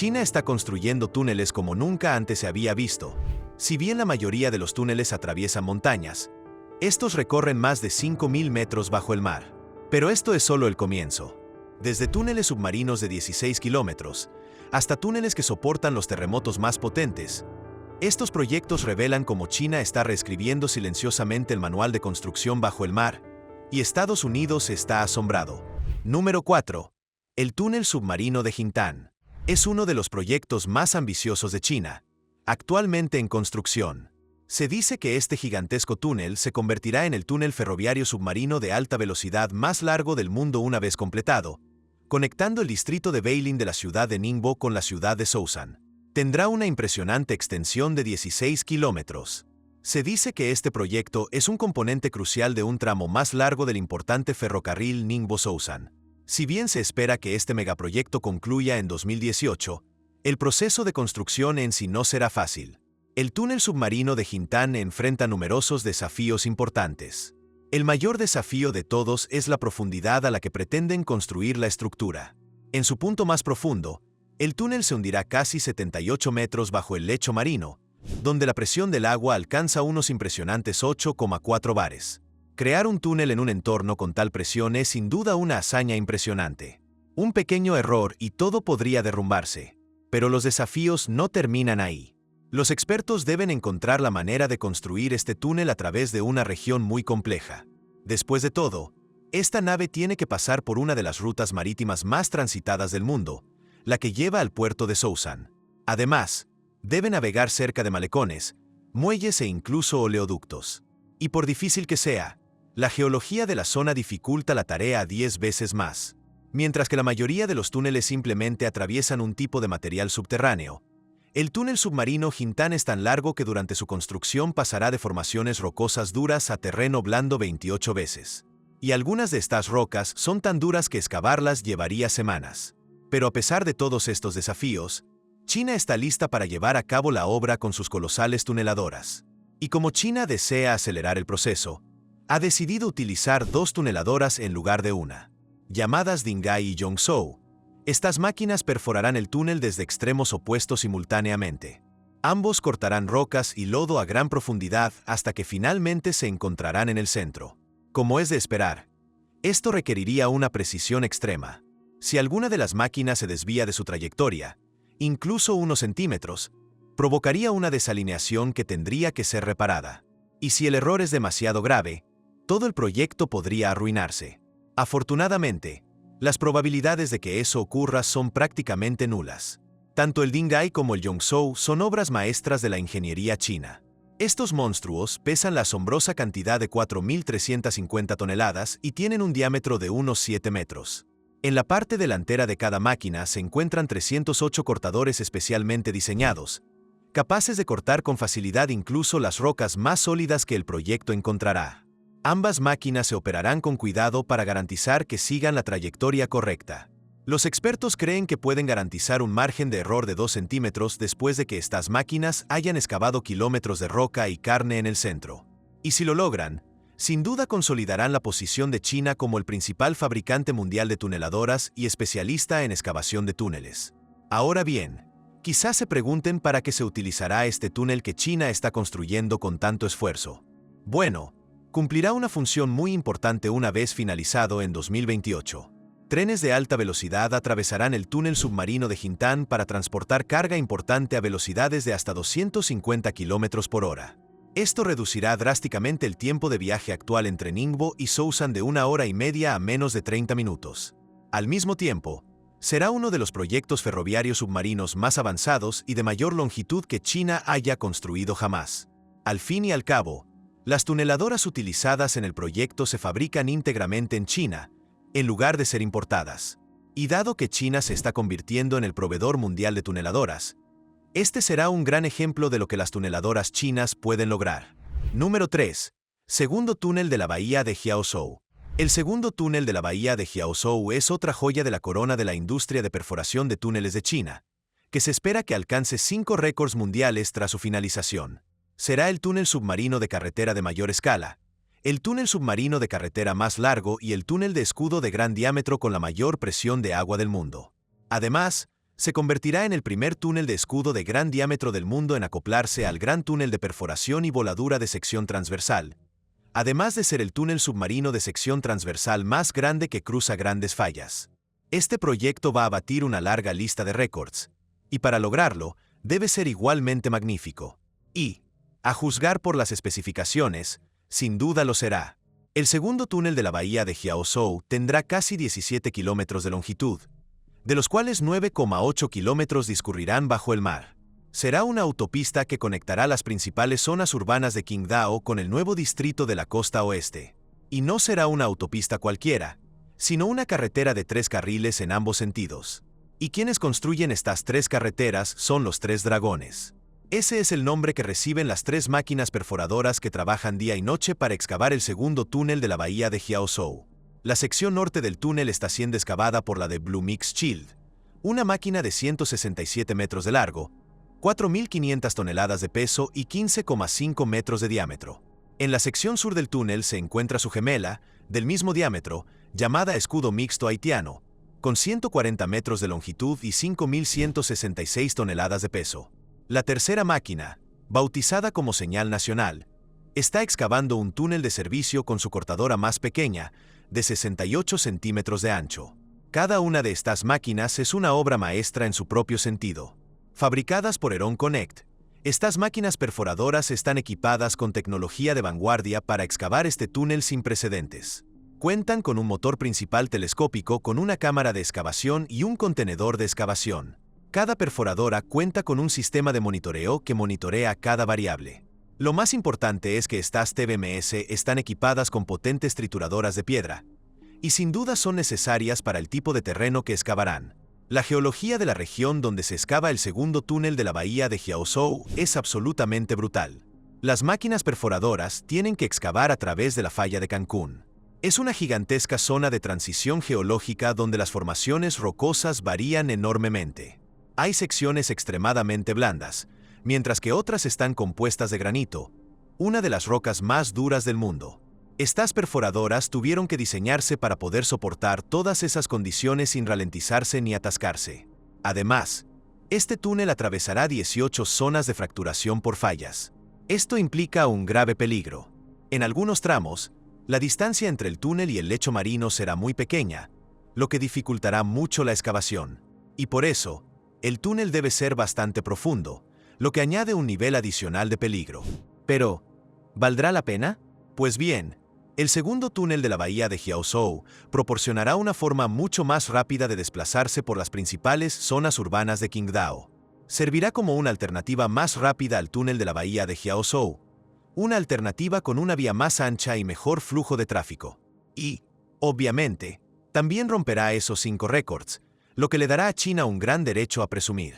China está construyendo túneles como nunca antes se había visto. Si bien la mayoría de los túneles atraviesan montañas, estos recorren más de 5.000 metros bajo el mar. Pero esto es solo el comienzo. Desde túneles submarinos de 16 kilómetros hasta túneles que soportan los terremotos más potentes, estos proyectos revelan cómo China está reescribiendo silenciosamente el manual de construcción bajo el mar, y Estados Unidos está asombrado. Número 4. El túnel submarino de Jintan. Es uno de los proyectos más ambiciosos de China, actualmente en construcción. Se dice que este gigantesco túnel se convertirá en el túnel ferroviario submarino de alta velocidad más largo del mundo una vez completado, conectando el distrito de Beilin de la ciudad de Ningbo con la ciudad de Zhoushan. Tendrá una impresionante extensión de 16 kilómetros. Se dice que este proyecto es un componente crucial de un tramo más largo del importante ferrocarril Ningbo-Zhoushan. Si bien se espera que este megaproyecto concluya en 2018, el proceso de construcción en sí no será fácil. El túnel submarino de Jintan enfrenta numerosos desafíos importantes. El mayor desafío de todos es la profundidad a la que pretenden construir la estructura. En su punto más profundo, el túnel se hundirá casi 78 metros bajo el lecho marino, donde la presión del agua alcanza unos impresionantes 8,4 bares. Crear un túnel en un entorno con tal presión es sin duda una hazaña impresionante. Un pequeño error y todo podría derrumbarse. Pero los desafíos no terminan ahí. Los expertos deben encontrar la manera de construir este túnel a través de una región muy compleja. Después de todo, esta nave tiene que pasar por una de las rutas marítimas más transitadas del mundo, la que lleva al puerto de Zhoushan. Además, debe navegar cerca de malecones, muelles e incluso oleoductos. Y por difícil que sea, la geología de la zona dificulta la tarea 10 veces más. Mientras que la mayoría de los túneles simplemente atraviesan un tipo de material subterráneo, el túnel submarino Jintan es tan largo que durante su construcción pasará de formaciones rocosas duras a terreno blando 28 veces. Y algunas de estas rocas son tan duras que excavarlas llevaría semanas. Pero a pesar de todos estos desafíos, China está lista para llevar a cabo la obra con sus colosales tuneladoras. Y como China desea acelerar el proceso, ha decidido utilizar 2 tuneladoras en lugar de una, llamadas Dinghai y Yongzhou. Estas máquinas perforarán el túnel desde extremos opuestos simultáneamente. Ambos cortarán rocas y lodo a gran profundidad hasta que finalmente se encontrarán en el centro. Como es de esperar, esto requeriría una precisión extrema. Si alguna de las máquinas se desvía de su trayectoria, incluso unos centímetros, provocaría una desalineación que tendría que ser reparada. Y si el error es demasiado grave, todo el proyecto podría arruinarse. Afortunadamente, las probabilidades de que eso ocurra son prácticamente nulas. Tanto el Dinghai como el Yongzhou son obras maestras de la ingeniería china. Estos monstruos pesan la asombrosa cantidad de 4.350 toneladas y tienen un diámetro de unos 7 metros. En la parte delantera de cada máquina se encuentran 308 cortadores especialmente diseñados, capaces de cortar con facilidad incluso las rocas más sólidas que el proyecto encontrará. Ambas máquinas se operarán con cuidado para garantizar que sigan la trayectoria correcta. Los expertos creen que pueden garantizar un margen de error de 2 centímetros después de que estas máquinas hayan excavado kilómetros de roca y carne en el centro. Y si lo logran, sin duda consolidarán la posición de China como el principal fabricante mundial de tuneladoras y especialista en excavación de túneles. Ahora bien, quizás se pregunten para qué se utilizará este túnel que China está construyendo con tanto esfuerzo. Bueno, cumplirá una función muy importante una vez finalizado en 2028. Trenes de alta velocidad atravesarán el túnel submarino de Jintan para transportar carga importante a velocidades de hasta 250 km por hora. Esto reducirá drásticamente el tiempo de viaje actual entre Ningbo y Zhoushan de 1 hora y media a menos de 30 minutos. Al mismo tiempo, será uno de los proyectos ferroviarios submarinos más avanzados y de mayor longitud que China haya construido jamás. Al fin y al cabo, las tuneladoras utilizadas en el proyecto se fabrican íntegramente en China, en lugar de ser importadas. Y dado que China se está convirtiendo en el proveedor mundial de tuneladoras, este será un gran ejemplo de lo que las tuneladoras chinas pueden lograr. Número 3. Segundo túnel de la bahía de Jiaozhou. El segundo túnel de la bahía de Jiaozhou es otra joya de la corona de la industria de perforación de túneles de China, que se espera que alcance 5 récords mundiales tras su finalización. Será el túnel submarino de carretera de mayor escala, el túnel submarino de carretera más largo y el túnel de escudo de gran diámetro con la mayor presión de agua del mundo. Además, Se convertirá en el primer túnel de escudo de gran diámetro del mundo en acoplarse al gran túnel de perforación y voladura de sección transversal, además de ser el túnel submarino de sección transversal más grande que cruza grandes fallas. Este proyecto va a batir una larga lista de récords, y para lograrlo, debe ser igualmente magnífico. Y, a juzgar por las especificaciones, sin duda lo será. El segundo túnel de la bahía de Jiaozhou tendrá casi 17 kilómetros de longitud, de los cuales 9,8 kilómetros discurrirán bajo el mar. Será una autopista que conectará las principales zonas urbanas de Qingdao con el nuevo distrito de la costa oeste. Y no será una autopista cualquiera, sino una carretera de 3 carriles en ambos sentidos. Y quienes construyen estas 3 carreteras son los 3 dragones. Ese es el nombre que reciben las 3 máquinas perforadoras que trabajan día y noche para excavar el segundo túnel de la bahía de Jiaozhou. La sección norte del túnel está siendo excavada por la de Blue Mix Shield, una máquina de 167 metros de largo, 4.500 toneladas de peso y 15,5 metros de diámetro. En la sección sur del túnel se encuentra su gemela, del mismo diámetro, llamada escudo mixto haitiano, con 140 metros de longitud y 5.166 toneladas de peso. La tercera máquina, bautizada como Señal Nacional, está excavando un túnel de servicio con su cortadora más pequeña, de 68 centímetros de ancho. Cada una de estas máquinas es una obra maestra en su propio sentido. Fabricadas por Heron Connect, estas máquinas perforadoras están equipadas con tecnología de vanguardia para excavar este túnel sin precedentes. Cuentan con un motor principal telescópico con una cámara de excavación y un contenedor de excavación. Cada perforadora cuenta con un sistema de monitoreo que monitorea cada variable. Lo más importante es que estas TBMS están equipadas con potentes trituradoras de piedra, y sin duda son necesarias para el tipo de terreno que excavarán. La geología de la región donde se excava el segundo túnel de la bahía de Jiaozhou es absolutamente brutal. Las máquinas perforadoras tienen que excavar a través de la falla de Cancún. Es una gigantesca zona de transición geológica donde las formaciones rocosas varían enormemente. Hay secciones extremadamente blandas, mientras que otras están compuestas de granito, una de las rocas más duras del mundo. Estas perforadoras tuvieron que diseñarse para poder soportar todas esas condiciones sin ralentizarse ni atascarse. Además, este túnel atravesará 18 zonas de fracturación por fallas. Esto implica un grave peligro. En algunos tramos, la distancia entre el túnel y el lecho marino será muy pequeña, lo que dificultará mucho la excavación. Y por eso, el túnel debe ser bastante profundo, lo que añade un nivel adicional de peligro. Pero, ¿valdrá la pena? Pues bien, el segundo túnel de la bahía de Jiaozhou proporcionará una forma mucho más rápida de desplazarse por las principales zonas urbanas de Qingdao. Servirá como una alternativa más rápida al túnel de la bahía de Jiaozhou, una alternativa con una vía más ancha y mejor flujo de tráfico. Y, obviamente, también romperá esos 5 récords, lo que le dará a China un gran derecho a presumir.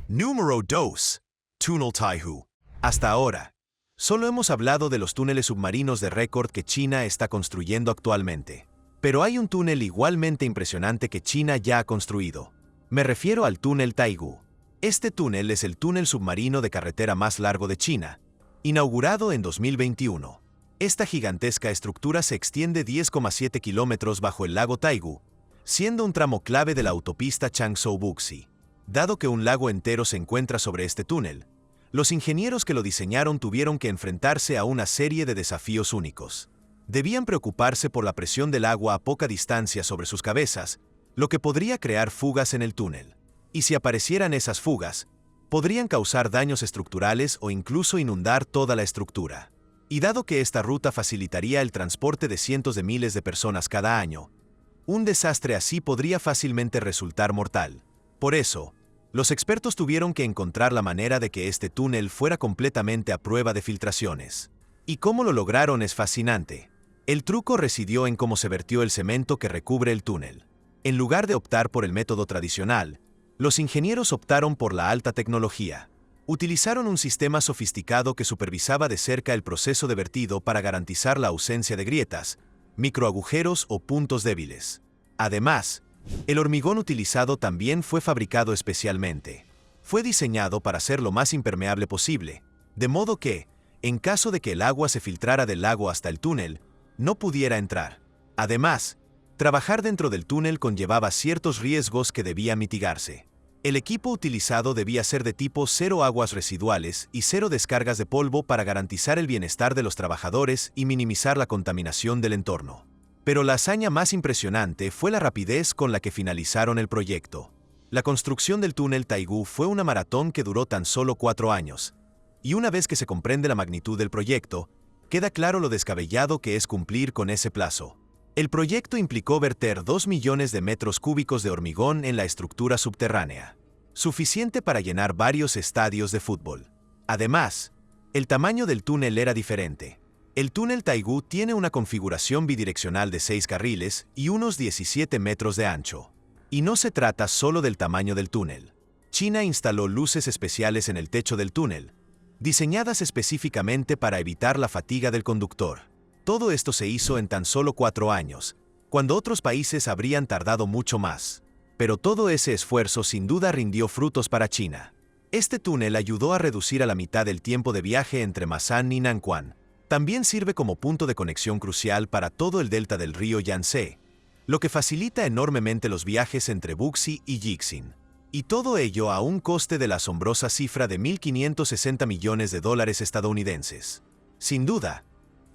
Número 2. Túnel Taihu. Hasta ahora, solo hemos hablado de los túneles submarinos de récord que China está construyendo actualmente. Pero hay un túnel igualmente impresionante que China ya ha construido. Me refiero al túnel Taihu. Este túnel es el túnel submarino de carretera más largo de China, inaugurado en 2021. Esta gigantesca estructura se extiende 10,7 kilómetros bajo el lago Taihu, siendo un tramo clave de la autopista Changsou-Buxi. Dado que un lago entero se encuentra sobre este túnel, los ingenieros que lo diseñaron tuvieron que enfrentarse a una serie de desafíos únicos. Debían preocuparse por la presión del agua a poca distancia sobre sus cabezas, lo que podría crear fugas en el túnel. Y si aparecieran esas fugas, podrían causar daños estructurales o incluso inundar toda la estructura. Y dado que esta ruta facilitaría el transporte de cientos de miles de personas cada año, un desastre así podría fácilmente resultar mortal. Por eso, los expertos tuvieron que encontrar la manera de que este túnel fuera completamente a prueba de filtraciones. Y cómo lo lograron es fascinante. El truco residió en cómo se vertió el cemento que recubre el túnel. En lugar de optar por el método tradicional, los ingenieros optaron por la alta tecnología. Utilizaron un sistema sofisticado que supervisaba de cerca el proceso de vertido para garantizar la ausencia de grietas, microagujeros o puntos débiles. Además, el hormigón utilizado también fue fabricado especialmente. Fue diseñado para ser lo más impermeable posible, de modo que, en caso de que el agua se filtrara del lago hasta el túnel, no pudiera entrar. Además, trabajar dentro del túnel conllevaba ciertos riesgos que debían mitigarse. El equipo utilizado debía ser de tipo cero aguas residuales y cero descargas de polvo para garantizar el bienestar de los trabajadores y minimizar la contaminación del entorno. Pero la hazaña más impresionante fue la rapidez con la que finalizaron el proyecto. La construcción del túnel Taigú fue una maratón que duró tan solo 4 años. Y una vez que se comprende la magnitud del proyecto, queda claro lo descabellado que es cumplir con ese plazo. El proyecto implicó verter 2 millones de metros cúbicos de hormigón en la estructura subterránea, suficiente para llenar varios estadios de fútbol. Además, el tamaño del túnel era diferente. El túnel Taigú tiene una configuración bidireccional de 6 carriles y unos 17 metros de ancho. Y no se trata solo del tamaño del túnel. China instaló luces especiales en el techo del túnel, diseñadas específicamente para evitar la fatiga del conductor. Todo esto se hizo en tan solo 4 años, cuando otros países habrían tardado mucho más. Pero todo ese esfuerzo sin duda rindió frutos para China. Este túnel ayudó a reducir a la mitad el tiempo de viaje entre Masan y Nanquan. También sirve como punto de conexión crucial para todo el delta del río Yangtze, lo que facilita enormemente los viajes entre Wuxi y Jixin. Y todo ello a un coste de la asombrosa cifra de $1.560 millones estadounidenses. Sin duda,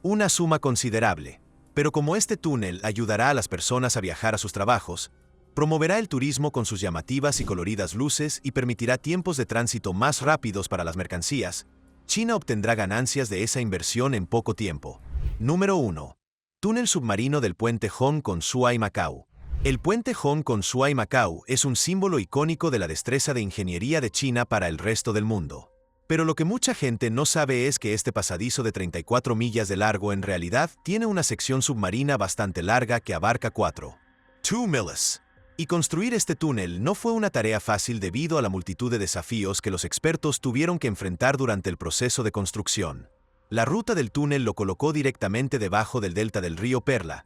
una suma considerable. Pero como este túnel ayudará a las personas a viajar a sus trabajos, promoverá el turismo con sus llamativas y coloridas luces y permitirá tiempos de tránsito más rápidos para las mercancías, China obtendrá ganancias de esa inversión en poco tiempo. Número 1. Túnel submarino del puente Hong Kong-Shuai-Macao. El puente Hong Kong-Shuai-Macao es un símbolo icónico de la destreza de ingeniería de China para el resto del mundo. Pero lo que mucha gente no sabe es que este pasadizo de 34 millas de largo en realidad tiene una sección submarina bastante larga que abarca 4.2 millas. Y construir este túnel no fue una tarea fácil debido a la multitud de desafíos que los expertos tuvieron que enfrentar durante el proceso de construcción. La ruta del túnel lo colocó directamente debajo del delta del río Perla,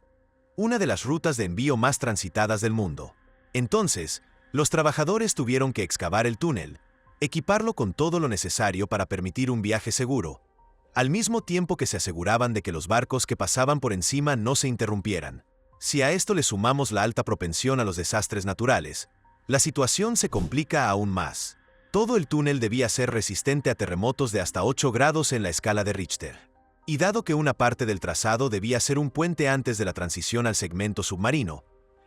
una de las rutas de envío más transitadas del mundo. Entonces, los trabajadores tuvieron que excavar el túnel, equiparlo con todo lo necesario para permitir un viaje seguro, al mismo tiempo que se aseguraban de que los barcos que pasaban por encima no se interrumpieran. Si a esto le sumamos la alta propensión a los desastres naturales, la situación se complica aún más. Todo el túnel debía ser resistente a terremotos de hasta 8 grados en la escala de Richter. Y dado que una parte del trazado debía ser un puente antes de la transición al segmento submarino,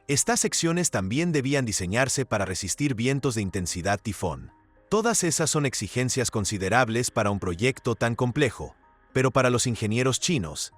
estas secciones también debían diseñarse para resistir vientos de intensidad tifón. Todas esas son exigencias considerables para un proyecto tan complejo, pero para los ingenieros chinos,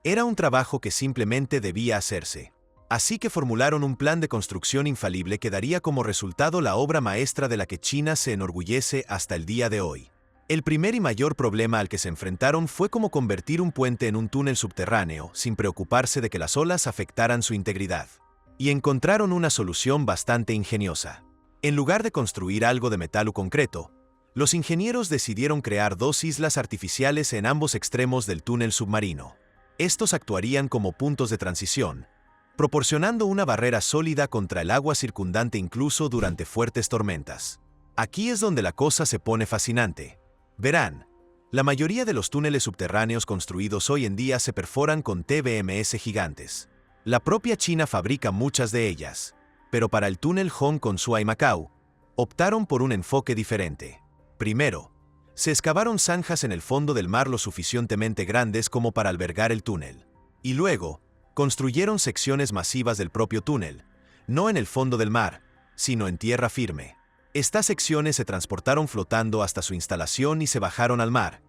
era un trabajo que simplemente debía hacerse. Así que formularon un plan de construcción infalible que daría como resultado la obra maestra de la que China se enorgullece hasta el día de hoy. El primer y mayor problema al que se enfrentaron fue cómo convertir un puente en un túnel subterráneo sin preocuparse de que las olas afectaran su integridad. Y encontraron una solución bastante ingeniosa. En lugar de construir algo de metal o concreto, los ingenieros decidieron crear 2 islas artificiales en ambos extremos del túnel submarino. Estos actuarían como puntos de transición, proporcionando una barrera sólida contra el agua circundante incluso durante fuertes tormentas. Aquí es donde la cosa se pone fascinante. Verán, la mayoría de los túneles subterráneos construidos hoy en día se perforan con TBMS gigantes. La propia China fabrica muchas de ellas, pero para el túnel Hong Kong-Shuai-Macao, optaron por un enfoque diferente. Primero, se excavaron zanjas en el fondo del mar lo suficientemente grandes como para albergar el túnel. Y luego, construyeron secciones masivas del propio túnel, no en el fondo del mar, sino en tierra firme. Estas secciones se transportaron flotando hasta su instalación y se bajaron al mar,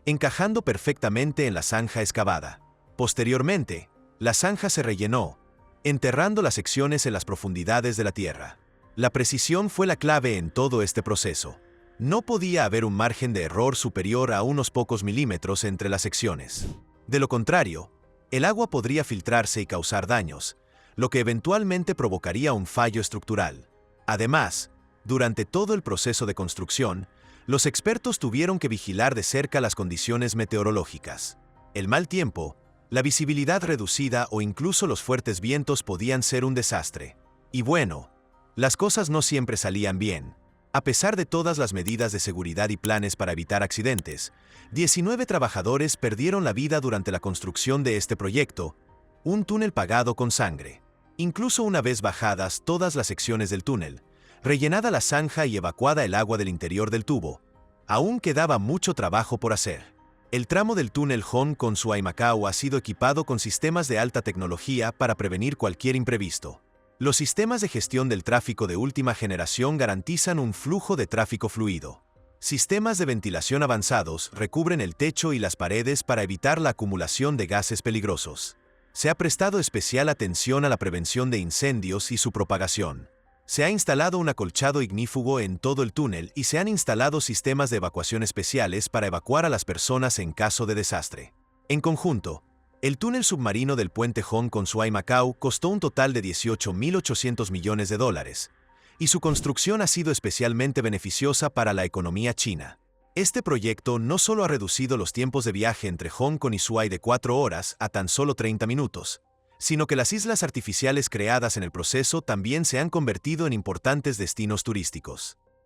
encajando perfectamente en la zanja excavada. Posteriormente, la zanja se rellenó, enterrando las secciones en las profundidades de la tierra. La precisión fue la clave en todo este proceso. No podía haber un margen de error superior a unos pocos milímetros entre las secciones. De lo contrario, el agua podría filtrarse y causar daños, lo que eventualmente provocaría un fallo estructural. Además, durante todo el proceso de construcción, los expertos tuvieron que vigilar de cerca las condiciones meteorológicas. El mal tiempo, la visibilidad reducida o incluso los fuertes vientos podían ser un desastre. Y bueno, las cosas no siempre salían bien. A pesar de todas las medidas de seguridad y planes para evitar accidentes, 19 trabajadores perdieron la vida durante la construcción de este proyecto, un túnel pagado con sangre. Incluso una vez bajadas todas las secciones del túnel, Rellenada la zanja y evacuada el agua del interior del tubo, aún quedaba mucho trabajo por hacer. El tramo del túnel Hon con Suai Macao ha sido equipado con sistemas de alta tecnología para prevenir cualquier imprevisto. Los sistemas de gestión del tráfico de última generación garantizan un flujo de tráfico fluido. Sistemas de ventilación avanzados recubren el techo y las paredes para evitar la acumulación de gases peligrosos. Se ha prestado especial atención a la prevención de incendios y su propagación. Se ha instalado un acolchado ignífugo en todo el túnel y se han instalado sistemas de evacuación especiales para evacuar a las personas en caso de desastre. En conjunto, el túnel submarino del puente Hon con Suai Macao costó un total de $18.800 millones, y su construcción ha sido especialmente beneficiosa para la economía china. Este proyecto no solo ha reducido los tiempos de viaje entre Hong Kong y Suai de 4 horas a tan solo 30 minutos, sino que las islas artificiales creadas en el proceso también se han convertido en importantes destinos turísticos.